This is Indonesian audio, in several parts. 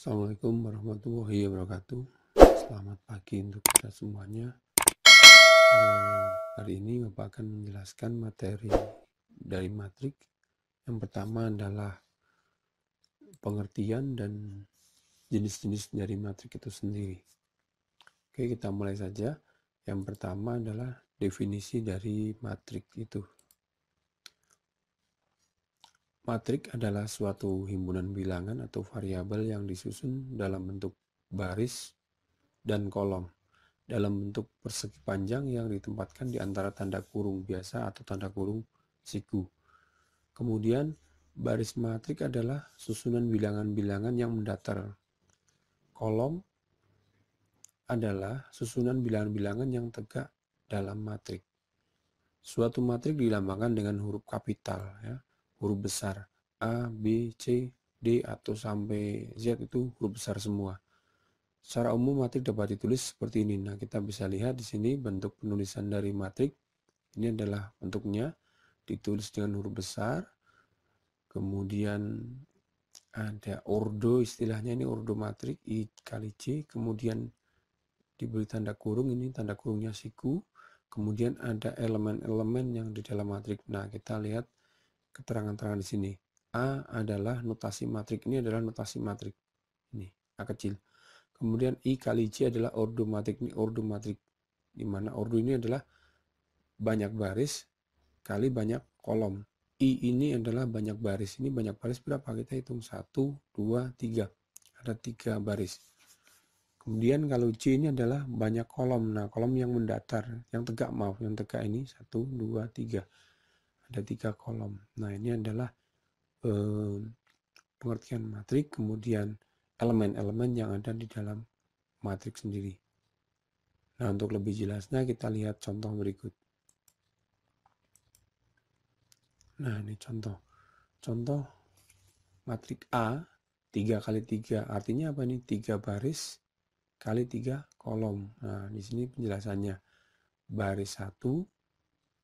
Assalamualaikum warahmatullahi wabarakatuh. Selamat pagi untuk kita semuanya. Hari ini Bapak akan menjelaskan materi dari matrik. Yang pertama adalah pengertian dan jenis-jenis dari matrik itu sendiri. Oke, kita mulai saja. Yang pertama adalah definisi dari matrik itu. Matrik adalah suatu himpunan bilangan atau variabel yang disusun dalam bentuk baris dan kolom dalam bentuk persegi panjang yang ditempatkan di antara tanda kurung biasa atau tanda kurung siku. Kemudian baris matrik adalah susunan bilangan-bilangan yang mendatar. Kolom adalah susunan bilangan-bilangan yang tegak dalam matrik. Suatu matrik dilambangkan dengan huruf kapital, ya, huruf besar A, B, C, D atau sampai Z itu huruf besar semua. Secara umum matrik dapat ditulis seperti ini. Nah, kita bisa lihat di sini bentuk penulisan dari matrik. Ini adalah bentuknya, ditulis dengan huruf besar. Kemudian ada ordo, istilahnya ini ordo matrik I kali C. Kemudian diberi tanda kurung, ini tanda kurungnya siku. Kemudian ada elemen-elemen yang di dalam matrik. Nah, kita lihat keterangan-keterangan di sini. A adalah notasi matrik. Ini adalah notasi matrik. Ini A kecil. Kemudian I kali C adalah ordo matrik. Ini ordo matrik, di mana ordo ini adalah banyak baris kali banyak kolom. I ini adalah banyak baris. Ini banyak baris berapa? Kita hitung 1, 2, 3. Ada 3 baris. Kemudian kalau C ini adalah banyak kolom. Nah, kolom yang mendatar, yang tegak, maaf, yang tegak ini 1, 2, 3. Ada 3 kolom. Nah, ini adalah pengertian matrik. Kemudian elemen-elemen yang ada di dalam matrik sendiri. Nah, untuk lebih jelasnya kita lihat contoh berikut. Nah, ini contoh. Contoh matrik A 3 kali 3. Artinya apa nih? 3 baris kali 3 kolom. Nah, di sini penjelasannya. Baris 1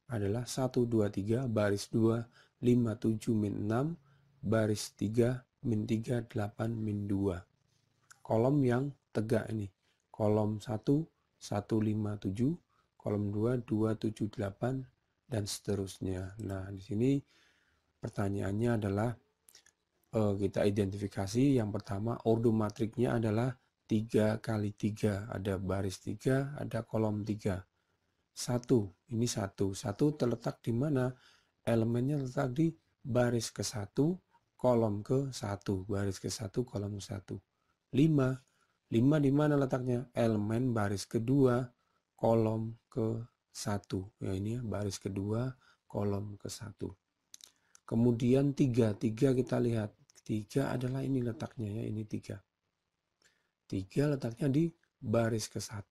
adalah 1, 2, 3. Baris 2, 5, 7, min 6. Baris 3, min 3, 8, min 2. Kolom yang tegak ini. Kolom 1, 1, 5, 7. Kolom 2, 2, 7, 8. Dan seterusnya. Nah, di sini pertanyaannya adalah kita identifikasi. Yang pertama, ordo matriknya adalah 3 kali 3. Ada baris 3, ada kolom 3. 1, ini 1. 1 terletak di mana? Elemennya terletak di baris ke-1, kolom ke-1. Baris ke-1, kolom ke-1. 5. 5 di mana letaknya? Elemen baris kedua, kolom ke-1. Ya, ini ya, baris kedua, kolom ke-1. Kemudian 3 kita lihat. 3 adalah ini letaknya, ya, ini 3. 3 letaknya di baris ke-1,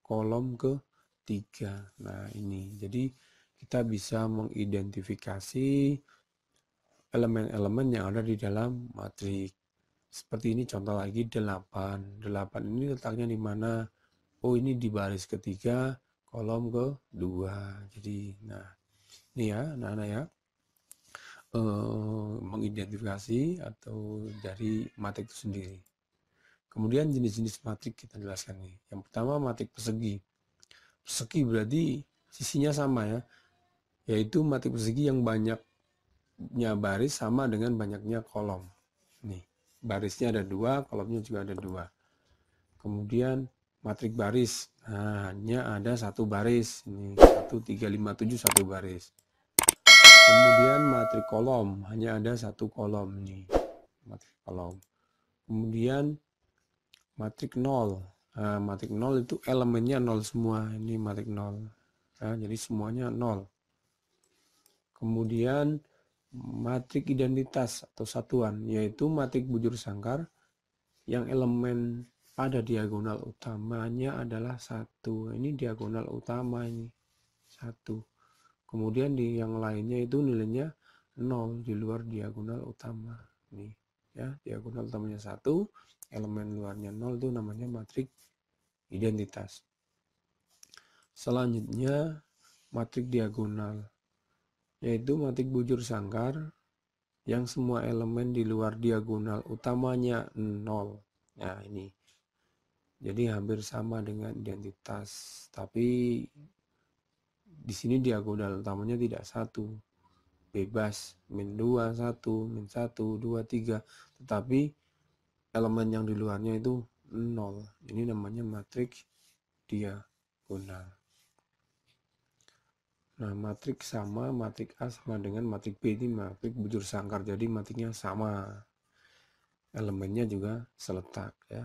kolom ke-3. Nah, ini. Jadi kita bisa mengidentifikasi elemen-elemen yang ada di dalam matrik. Seperti ini contoh lagi 8. 8 ini letaknya di mana? Oh, ini di baris ketiga, kolom ke-2. Jadi, nah, ini ya, anak-anak ya. Mengidentifikasi atau dari matrik itu sendiri. Kemudian jenis-jenis matrik kita jelaskan nih. Yang pertama matrik persegi. Persegi berarti sisinya sama ya, yaitu matrik persegi yang banyaknya baris sama dengan banyaknya kolom. Nih, barisnya ada 2, kolomnya juga ada 2. Kemudian matrik baris, nah, hanya ada 1 baris. Ini 1, 3, 5, 7, 1 baris. Kemudian matrik kolom, hanya ada 1 kolom nih, matrik kolom. Kemudian matrik 0. Nah, matrik 0 itu elemennya 0 semua, ini matrik 0. Nah, jadi semuanya 0. Kemudian matrik identitas atau satuan, yaitu matrik bujur sangkar yang elemen pada diagonal utamanya adalah 1. Ini diagonal utama ini 1. Kemudian di yang lainnya itu nilainya 0 di luar diagonal utama. Nih, ya, diagonal utamanya 1, elemen luarnya 0 itu namanya matrik identitas. Selanjutnya matrik diagonal, yaitu matrik bujur sangkar yang semua elemen di luar diagonal utamanya 0. Nah, ini. Jadi hampir sama dengan identitas, tapi di sini diagonal utamanya tidak 1. Bebas, min 2, 1, min 1, 2, 3. Tetapi elemen yang di luarnya itu 0. Ini namanya matriks diagonal. Nah, matriks sama, matriks A sama dengan matriks B. Ini matriks bujur sangkar, jadi matriksnya sama. Elemennya juga seletak ya.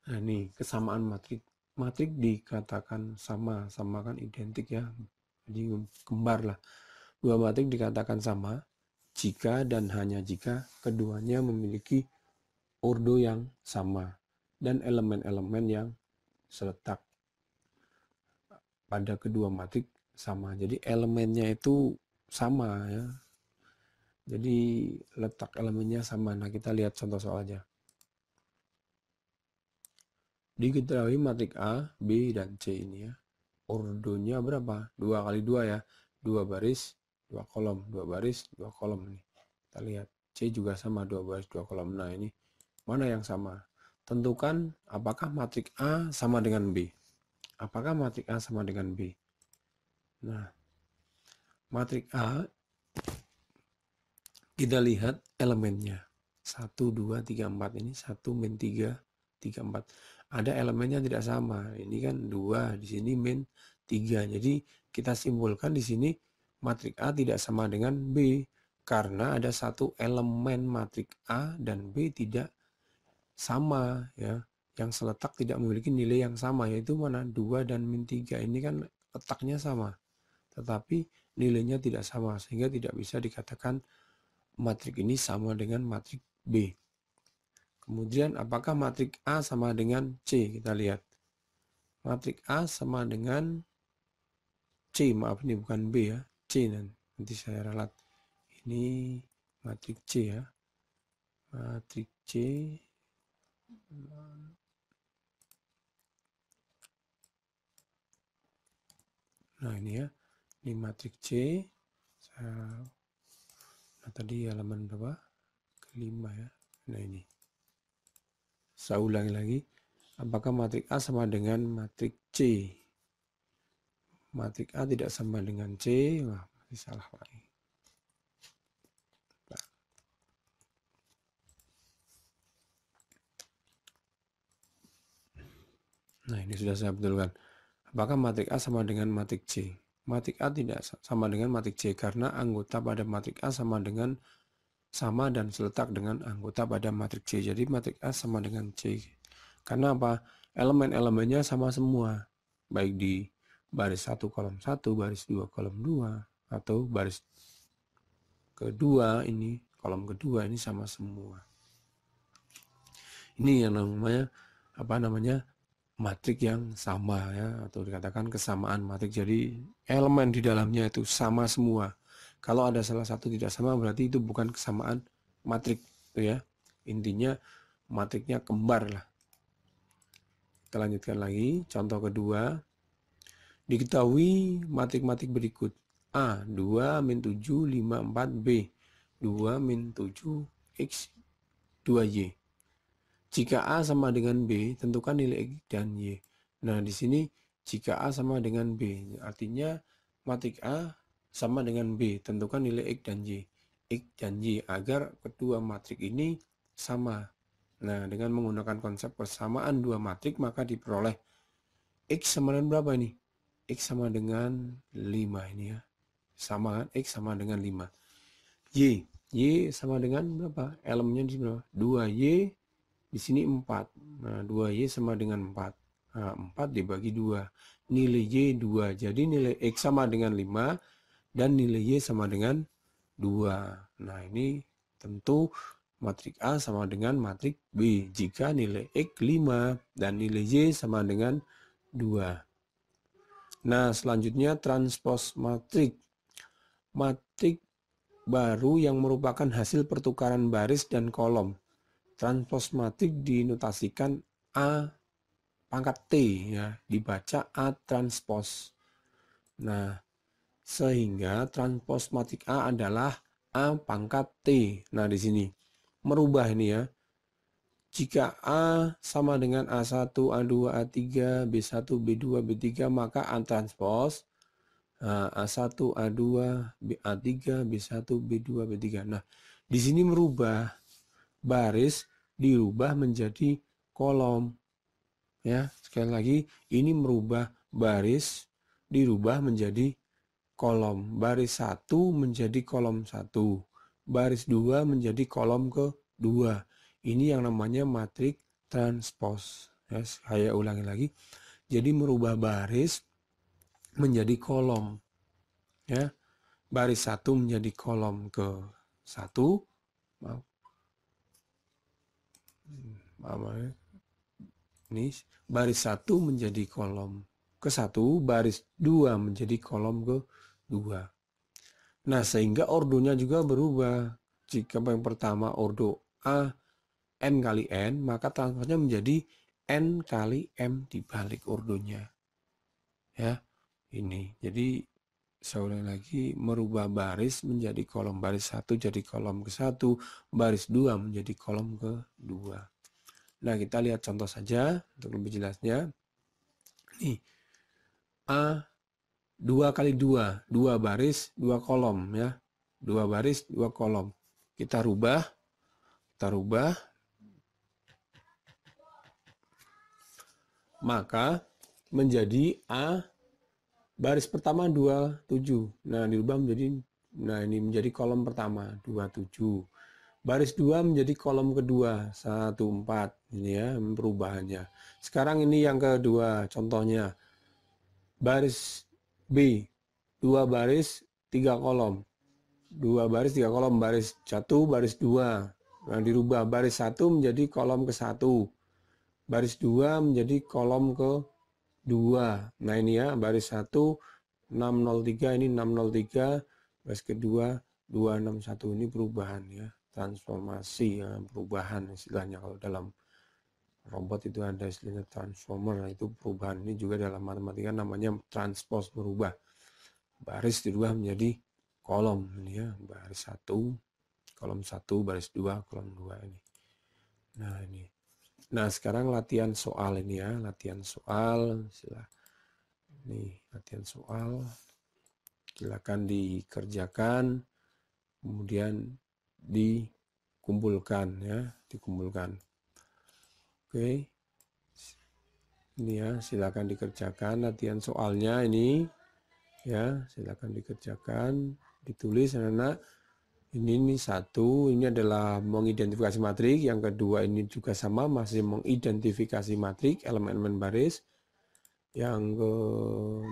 Nah, ini kesamaan matriks. Matriks dikatakan sama, sama kan identik ya. Jadi kembar lah. Dua matriks dikatakan sama jika dan hanya jika keduanya memiliki ordo yang sama dan elemen-elemen yang seletak pada kedua matriks sama. Jadi elemennya itu sama ya. Jadi letak elemennya sama. Nah, kita lihat contoh soalnya. Diketahui matriks A, B, dan C ini ya. Ordonya berapa? 2 kali 2 ya. 2 baris, 2 kolom. 2 baris, 2 kolom nih. Kita lihat. C juga sama 2 baris, 2 kolom. Nah, ini mana yang sama? Tentukan apakah matriks A sama dengan B. Apakah matriks A sama dengan B? Nah, matriks A kita lihat elemennya. 1, 2, 3, 4. Ini 1, min 3, 3, 4. Ada elemennya tidak sama. Ini kan 2, di sini min 3. Jadi kita simpulkan di sini matriks A tidak sama dengan B. Karena ada satu elemen matriks A dan B tidak sama ya. Yang seletak tidak memiliki nilai yang sama, yaitu mana? 2 dan min 3. Ini kan letaknya sama. Tetapi nilainya tidak sama, sehingga tidak bisa dikatakan matriks ini sama dengan matriks B. Kemudian apakah matriks A sama dengan C? Kita lihat. Matriks A sama dengan C. Maaf, ini bukan B ya. C nanti saya ralat. Ini matriks C ya. Matriks C. Nah, ini ya. Ini matriks C. Nah, tadi halaman berapa? Kelima ya. Nah, ini. Saya ulangi lagi. Apakah matriks A sama dengan matriks C? Matriks A tidak sama dengan C. Wah, masih salah lagi. Nah, ini sudah saya betulkan. Apakah matriks A sama dengan matriks C? Matriks A tidak sama dengan matriks C karena anggota pada matriks A sama dan seletak dengan anggota pada matriks C. Jadi matriks A sama dengan C. Karena apa? Elemen-elemennya sama semua. Baik di baris 1 kolom 1, baris 2 kolom 2, atau baris kedua ini, kolom kedua ini sama semua. Ini yang namanya matriks yang sama ya, atau dikatakan kesamaan matriks. Jadi elemen di dalamnya itu sama semua. Kalau ada salah satu tidak sama berarti itu bukan kesamaan matriks itu ya. Intinya matriksnya kembar lah. Kita lanjutkan lagi. Contoh kedua. Diketahui matrik-matrik berikut. A 2 min 7 5 4 B 2 min 7 X 2Y. Jika A sama dengan B, tentukan nilai X dan Y. Nah, di sini jika A sama dengan B, artinya matrik A sama dengan B, tentukan nilai X dan Y. X dan Y agar kedua matrik ini sama. Nah, dengan menggunakan konsep persamaan dua matrik, maka diperoleh X sama dengan berapa ini? X sama dengan 5 ini ya. Sama kan? X sama dengan 5. Y. Y sama dengan berapa? Elemennya di sini 2Y. Di sini 4. Nah, 2Y sama dengan 4. Nah, 4 dibagi 2. Nilai Y 2. Jadi nilai X sama dengan 5 dan nilai Y sama dengan 2. Nah, ini tentu matriks A sama dengan matriks B. Jika nilai X 5 dan nilai Y sama dengan 2. Nah, selanjutnya transpos matrik. Matrik baru yang merupakan hasil pertukaran baris dan kolom. Transpos matrik dinotasikan A pangkat T ya, dibaca A transpos. Nah, Sehingga transpos matrik A adalah A pangkat T. Nah, di sini merubah ini ya. Jika A sama dengan A1, A2, A3, B1, B2, B3, maka A transpos A1, A2, A3, B1, B2, B3. Nah, di sini merubah baris dirubah menjadi kolom. Ya, sekali lagi ini merubah baris dirubah menjadi kolom. Baris 1 menjadi kolom 1. Baris 2 menjadi kolom kedua. Ini yang namanya matrik transpos. Ya, saya ulangi lagi. Jadi merubah baris menjadi kolom. Ya, baris 1 menjadi kolom ke 1. Ini baris 1 menjadi kolom ke 1, baris 2 menjadi kolom ke 2. Nah, sehingga ordonya juga berubah. Jika yang pertama ordo A N kali N, maka transposnya menjadi N kali M dibalik ordonya. Ya, ini. Jadi, saya ulangi lagi, merubah baris menjadi kolom. Baris 1 jadi kolom ke 1, baris 2 menjadi kolom ke 2. Nah, kita lihat contoh saja untuk lebih jelasnya. Nih, A 2 kali 2, 2 baris, 2 kolom ya. 2 baris, 2 kolom. Kita rubah. Maka menjadi A baris pertama 27. Nah, dirubah menjadi ini menjadi kolom pertama 27. Baris 2 menjadi kolom kedua 14. Ini ya perubahannya. Sekarang ini yang kedua contohnya. Baris B 2 baris 3 kolom. 2 baris 3 kolom, baris 1 baris 2. Nah, dirubah baris 1 menjadi kolom ke 1. Baris 2 menjadi kolom ke 2. Nah, ini ya baris 1 603, ini 603, baris kedua 261. Ini perubahan ya, transformasi ya, perubahan istilahnya. Kalau dalam robot itu ada istilahnya transformer. Nah, itu perubahan. Ini juga dalam matematika namanya transpose, berubah. Baris dirubah menjadi kolom ini ya, baris 1, kolom 1, baris 2, kolom 2 ini. Nah, ini. Nah, sekarang latihan soal ini ya, latihan soal. Nih, latihan soal. Silakan dikerjakan, kemudian dikumpulkan ya, dikumpulkan. Oke. Ini ya, silakan dikerjakan latihan soalnya ini. Ya, silakan dikerjakan, ditulis anak-anak. Ini satu, ini adalah mengidentifikasi matrik. Yang kedua ini juga sama, masih mengidentifikasi matrik, elemen-elemen baris. Yang ke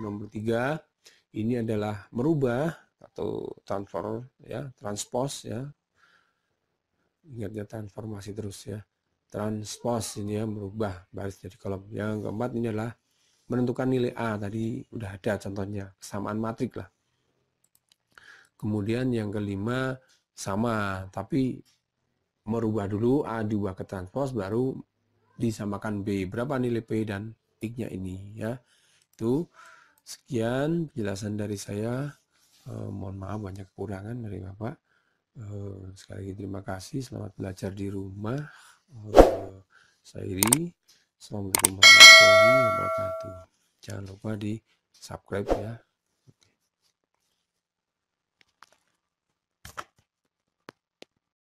nomor 3, ini adalah merubah atau transfer ya, transpose ya. Ingat ya, transformasi terus ya. Transpose ini ya, merubah baris jadi kolom. Yang keempat ini adalah menentukan nilai A, tadi udah ada contohnya, kesamaan matrik lah. Kemudian yang kelima sama, tapi merubah dulu A diubah ke transpose, baru disamakan B. Berapa nilai P dan X-nya ini ya. Itu sekian penjelasan dari saya. Mohon maaf banyak kekurangan dari Bapak. Sekali lagi terima kasih. Selamat belajar di rumah. Saya Iri. Assalamualaikum warahmatullahi wabarakatuh. Jangan lupa di subscribe ya.